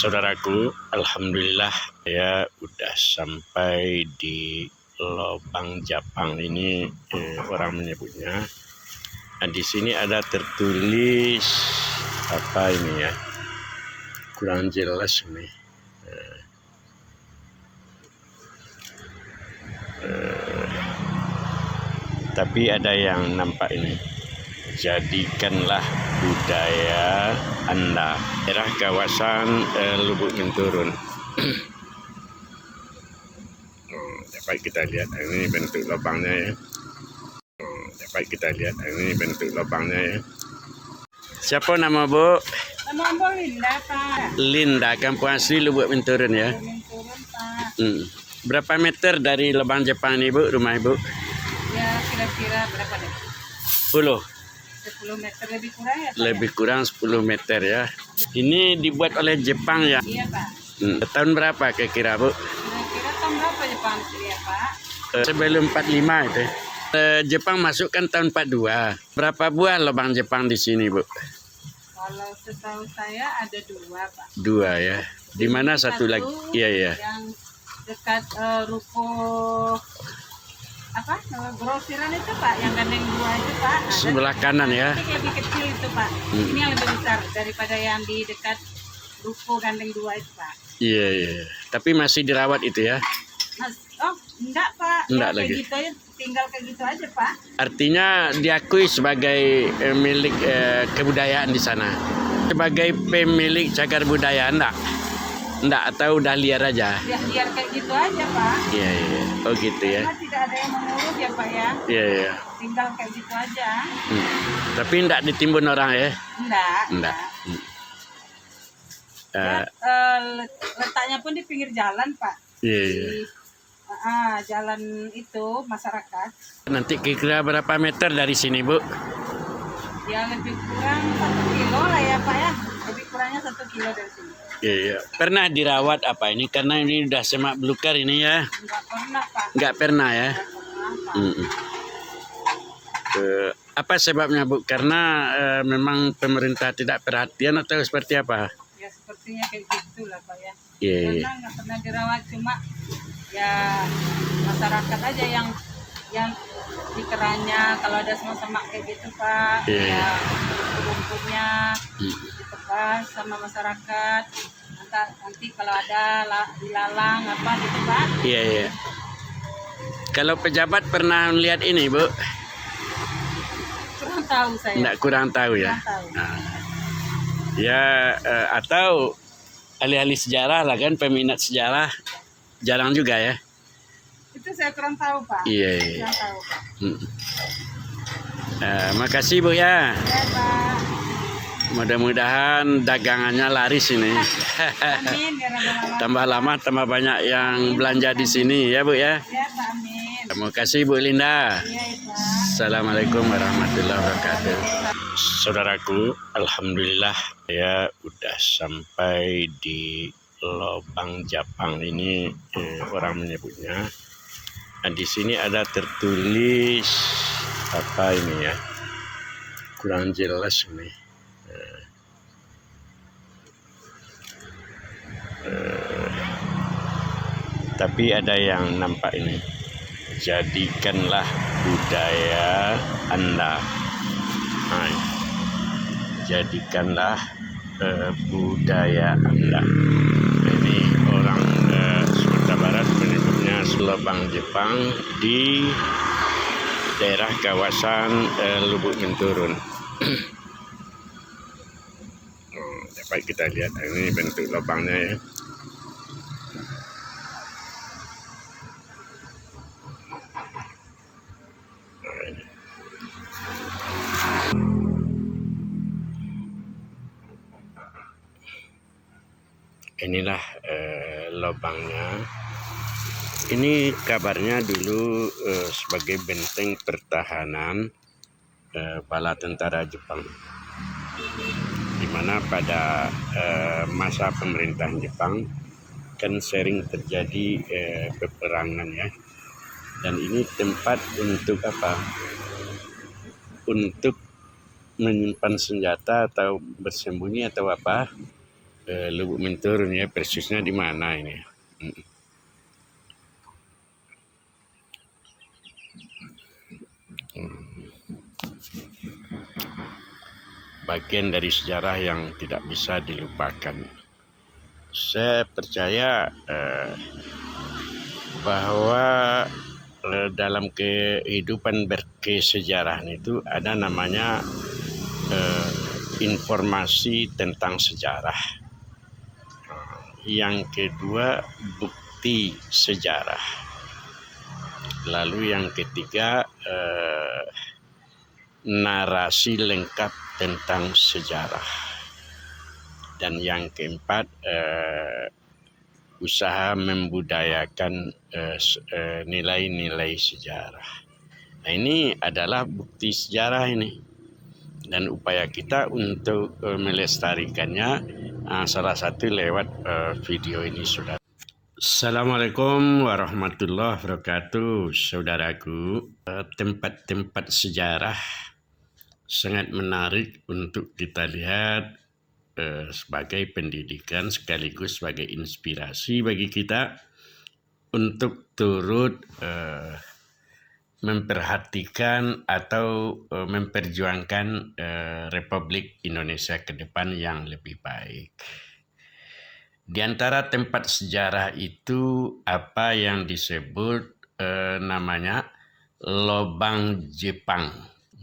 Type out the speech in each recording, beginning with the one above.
Saudaraku, alhamdulillah saya udah sampai di Lobang Japang ini, orang menyebutnya. Nah, di sini ada tertulis apa ini ya? Kurang jelas ini. Tapi ada yang nampak ini. Jadikanlah budaya Anda. Daerah kawasan Lubuk Menturun. Dapat kita lihat ini bentuk lubangnya ya. Dapat kita lihat ini bentuk lubangnya ya. Siapa nama Bu? Nama Bu Linda, Pak. Linda, kampung asli Lubuk Menturun ya. Menturun, Pak. Berapa meter dari Lubang Jepang ini Bu, rumah Ibu? Ya kira-kira berapa deh? 10 meter lebih kurang ya, Pak? Lebih kurang 10 meter ya. Ini dibuat oleh Jepang ya? Iya, Pak. Tahun berapa kira-kira Bu? Kira-kira tahun berapa Jepang sih ya, Pak? Sebelum 45 itu. Jepang masuk kan tahun 42. Berapa buah lubang Jepang di sini Bu? Kalau setahu saya ada 2, Pak. 2 ya. Di mana satu lagi? Iya. Yang dekat ruko apa? Grosiran itu, Pak, yang gandeng 2 itu, Pak. Sebelah kanan ya. Ini lebih kecil itu, Pak. Ini yang lebih besar daripada yang di dekat ruko gandeng 2 itu, Pak. Iya. Tapi masih dirawat itu ya? Oh, enggak, Pak. Enggak ya, lagi. Kayak gitu aja, tinggal kayak gitu aja, Pak. Artinya diakui sebagai milik kebudayaan di sana. Sebagai pemilik cagar budaya enggak? Enggak, atau udah liar aja? Ya, biar kayak gitu aja, Pak. Iya. Oh gitu ya. Karena tidak ada yang mengurus ya, Pak ya. Iya. Tinggal kayak gitu aja. Tapi enggak ditimbun orang ya? Enggak. Ya, letaknya pun di pinggir jalan, Pak. Iya. Jalan itu masyarakat. Nanti kira berapa meter dari sini Bu? Ya lebih kurang 1 kilo lah ya, Pak ya. Lebih kurangnya 1 kilo dari sini. Iya. Pernah dirawat apa ini? Karena ini udah semak belukar ini ya. Enggak pernah, Pak. Enggak pernah ya. Enggak pernah, Pak. Apa sebabnya Bu? Karena memang pemerintah tidak perhatian atau seperti apa? Ya sepertinya kayak gitulah, Pak ya. Iya. Karena nggak pernah dirawat, cuma ya masyarakat aja yang di kerannya kalau ada semak-semak kayak gitu, Pak. Iya. Ya rumputnya ditebas sama masyarakat. Nanti kalau ada dilalang apa gitu, Pak. Iya. Kalau pejabat pernah lihat ini Bu? Kurang tahu saya. Enggak, kurang tahu ya. Kurang tahu. Ya atau ahli-ahli sejarah lah kan, peminat sejarah jarang juga ya. Itu saya kurang tahu, Pak. Iya. Kurang tahu, Pak. Makasih Bu ya. Ya, Pak. Mudah-mudahan dagangannya laris ini. Amin. Ya, Rabbal Alamin. Tambah lama tambah banyak yang belanja di sini ya Bu ya. Ya, Pak. Amin. Terima kasih Bu Linda. Iya, Pak. Assalamualaikum warahmatullahi wabarakatuh. Saudaraku, alhamdulillah saya udah sampai di Lobang Japang ini, orang menyebutnya. Nah, di sini ada tertulis apa ini ya? Kurang jelas ini. Tapi ada yang nampak ini. Jadikanlah budaya Anda. Jadikanlah budaya Anda. Ini orang Sumatera Barat menyebutnya Lobang Jepang di daerah kawasan Lubuk Menturun. Dapat kita lihat ini bentuk lubangnya ya. Inilah lubangnya. Ini kabarnya dulu sebagai benteng pertahanan bala tentara Jepang, di mana pada masa pemerintahan Jepang kan sering terjadi peperangan ya, dan ini tempat untuk apa? Untuk menyimpan senjata atau bersembunyi atau apa. Lubuk Minturun ya, persisnya di mana ini? Bagian dari sejarah yang tidak bisa dilupakan. Saya percaya bahwa dalam kehidupan berkesejaraan itu ada namanya informasi tentang sejarah. Yang kedua, bukti sejarah. Lalu yang ketiga, narasi lengkap tentang sejarah. Dan yang keempat, usaha membudayakan nilai-nilai sejarah. Nah, ini adalah bukti sejarah ini. Dan upaya kita untuk melestarikannya salah satu lewat video ini, saudara. Assalamualaikum warahmatullahi wabarakatuh, saudaraku. Tempat-tempat sejarah sangat menarik untuk kita lihat sebagai pendidikan sekaligus sebagai inspirasi bagi kita untuk turut memperhatikan atau memperjuangkan Republik Indonesia ke depan yang lebih baik. Di antara tempat sejarah itu apa yang disebut namanya lobang Jepang.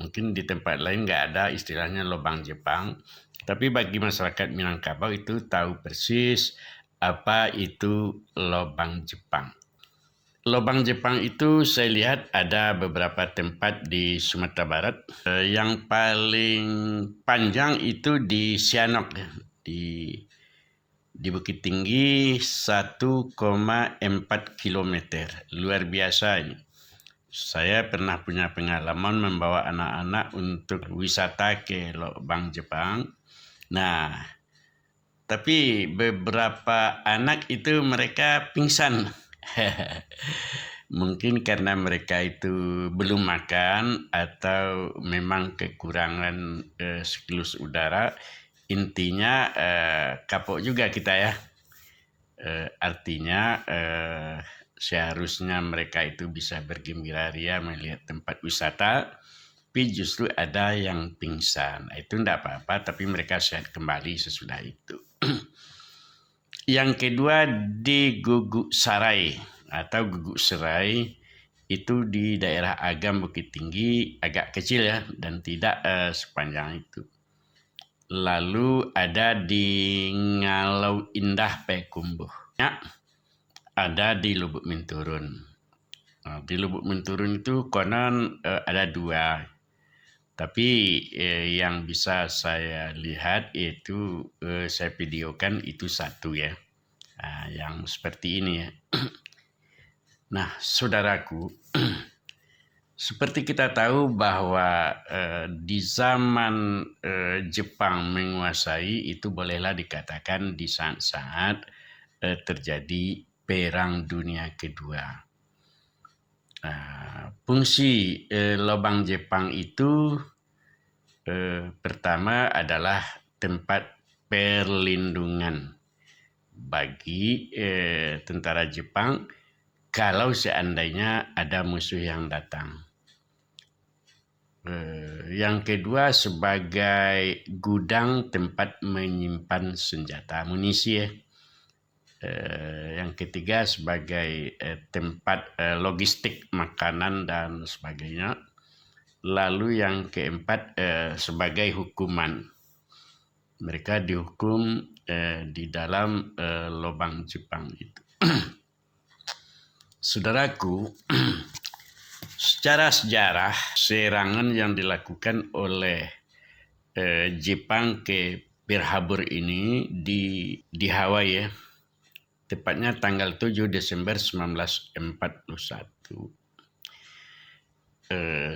Mungkin di tempat lain nggak ada istilahnya lobang Jepang, tapi bagi masyarakat Minangkabau itu tahu persis apa itu lobang Jepang. Lobang Jepang itu saya lihat ada beberapa tempat di Sumatera Barat. Yang paling panjang itu di Sianok, di Bukit Tinggi 1,4 kilometer. Luar biasa ini. Saya pernah punya pengalaman membawa anak-anak untuk wisata ke lobang Jepang. Nah, tapi beberapa anak itu mereka pingsan. Mungkin karena mereka itu belum makan atau memang kekurangan siklus udara. Intinya kapok juga kita ya. Artinya seharusnya mereka itu bisa bergembira ria melihat tempat wisata, tapi justru ada yang pingsan. Itu tidak apa-apa, tapi mereka sehat kembali sesudah itu. Yang kedua di Guguk Sarai atau Guguk Serai, itu di daerah Agam Bukit Tinggi, agak kecil ya dan tidak sepanjang itu. Lalu ada di Ngalau Indah Payakumbuh, ada di Lubuk Minturun. Di Lubuk Minturun itu konon ada dua, tapi yang bisa saya lihat itu saya videokan itu satu ya, yang seperti ini ya. Nah, saudaraku, seperti kita tahu bahwa di zaman Jepang menguasai itu bolehlah dikatakan di saat-saat terjadi Perang Dunia Kedua. Fungsi lobang Jepang itu pertama adalah tempat perlindungan bagi tentara Jepang kalau seandainya ada musuh yang datang. Yang kedua sebagai gudang tempat menyimpan senjata amunisi ya. Yang ketiga sebagai tempat logistik makanan dan sebagainya. Lalu yang keempat sebagai hukuman. Mereka dihukum di dalam lubang Jepang itu. Saudaraku, secara sejarah serangan yang dilakukan oleh Jepang ke Pearl Harbor ini di Hawaii ya, tepatnya tanggal 7 Desember 1941.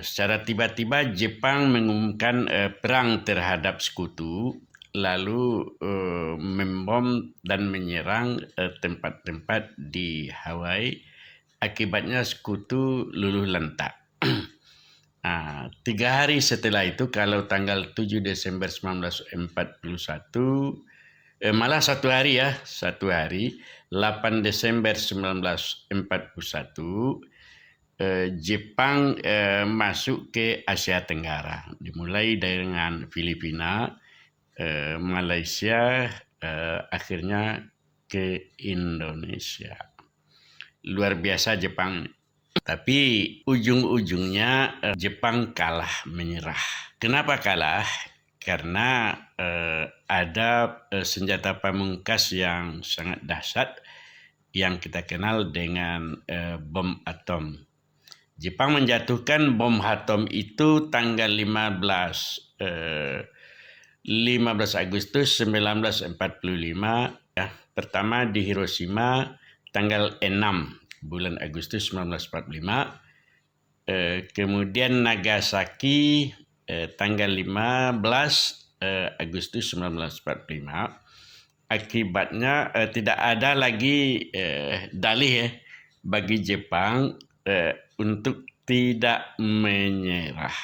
Secara tiba-tiba Jepang mengumumkan perang terhadap sekutu, lalu membom dan menyerang tempat-tempat di Hawaii. Akibatnya sekutu luluh lantak. 3 hari setelah itu, kalau tanggal 7 Desember 1941, Malah satu hari 8 Desember 1941, Jepang masuk ke Asia Tenggara, dimulai dengan Filipina, Malaysia, akhirnya ke Indonesia. Luar biasa Jepang. Tapi ujung-ujungnya Jepang kalah, menyerah. Kenapa kalah? Karena ada senjata pamungkas yang sangat dahsyat yang kita kenal dengan bom atom. Jepang menjatuhkan bom atom itu tanggal 15 Agustus 1945, ya. Pertama di Hiroshima tanggal 6 bulan Agustus 1945. Kemudian Nagasaki tanggal 15 Agustus 1945. Akibatnya tidak ada lagi dalih bagi Jepang untuk tidak menyerah.